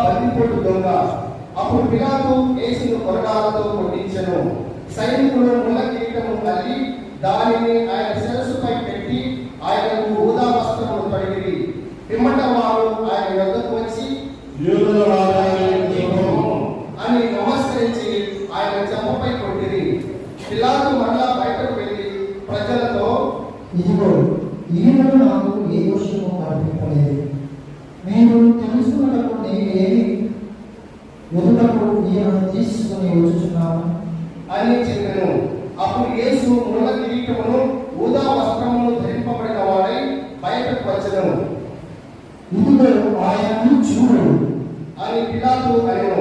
బందిపోటు దొంగ. అప్పుడు పిలాతు యేసును కొరడాలతో కొట్టించెను. సైనికులు ముళ్ళ కిరీటము అల్లి దానిని ఆయన శిరస్సుపై పెట్టి ఆయనకు ఊదా వస్త్రములు తొడిగిరి. పిమ్మట వారు ఆయన వద్దకు వచ్చి యూదుల అని నమస్కరించి ఆయన చెంపపై కొట్టిరి. పిలాతు మరలా బయటకు వెళ్ళి ప్రజలతో, ఇదిగో ఈయనను నాకు ఏ దోషము కనిపించలేదు. నేను తెలుసుకున్నప్పుడు నేను ఏమి ఎదుటకు ఈయనను తీసుకుని వచ్చుచున్నాను అని చెప్పెను. అప్పుడు యేసు ముళ్ళ కిరీటమును ఊదా వస్త్రమును ధరింపబడిన వాడై బయటకు వచ్చెను. ఇదిగో ఆయనను చూడు అని పిలాతు అడిగాడు.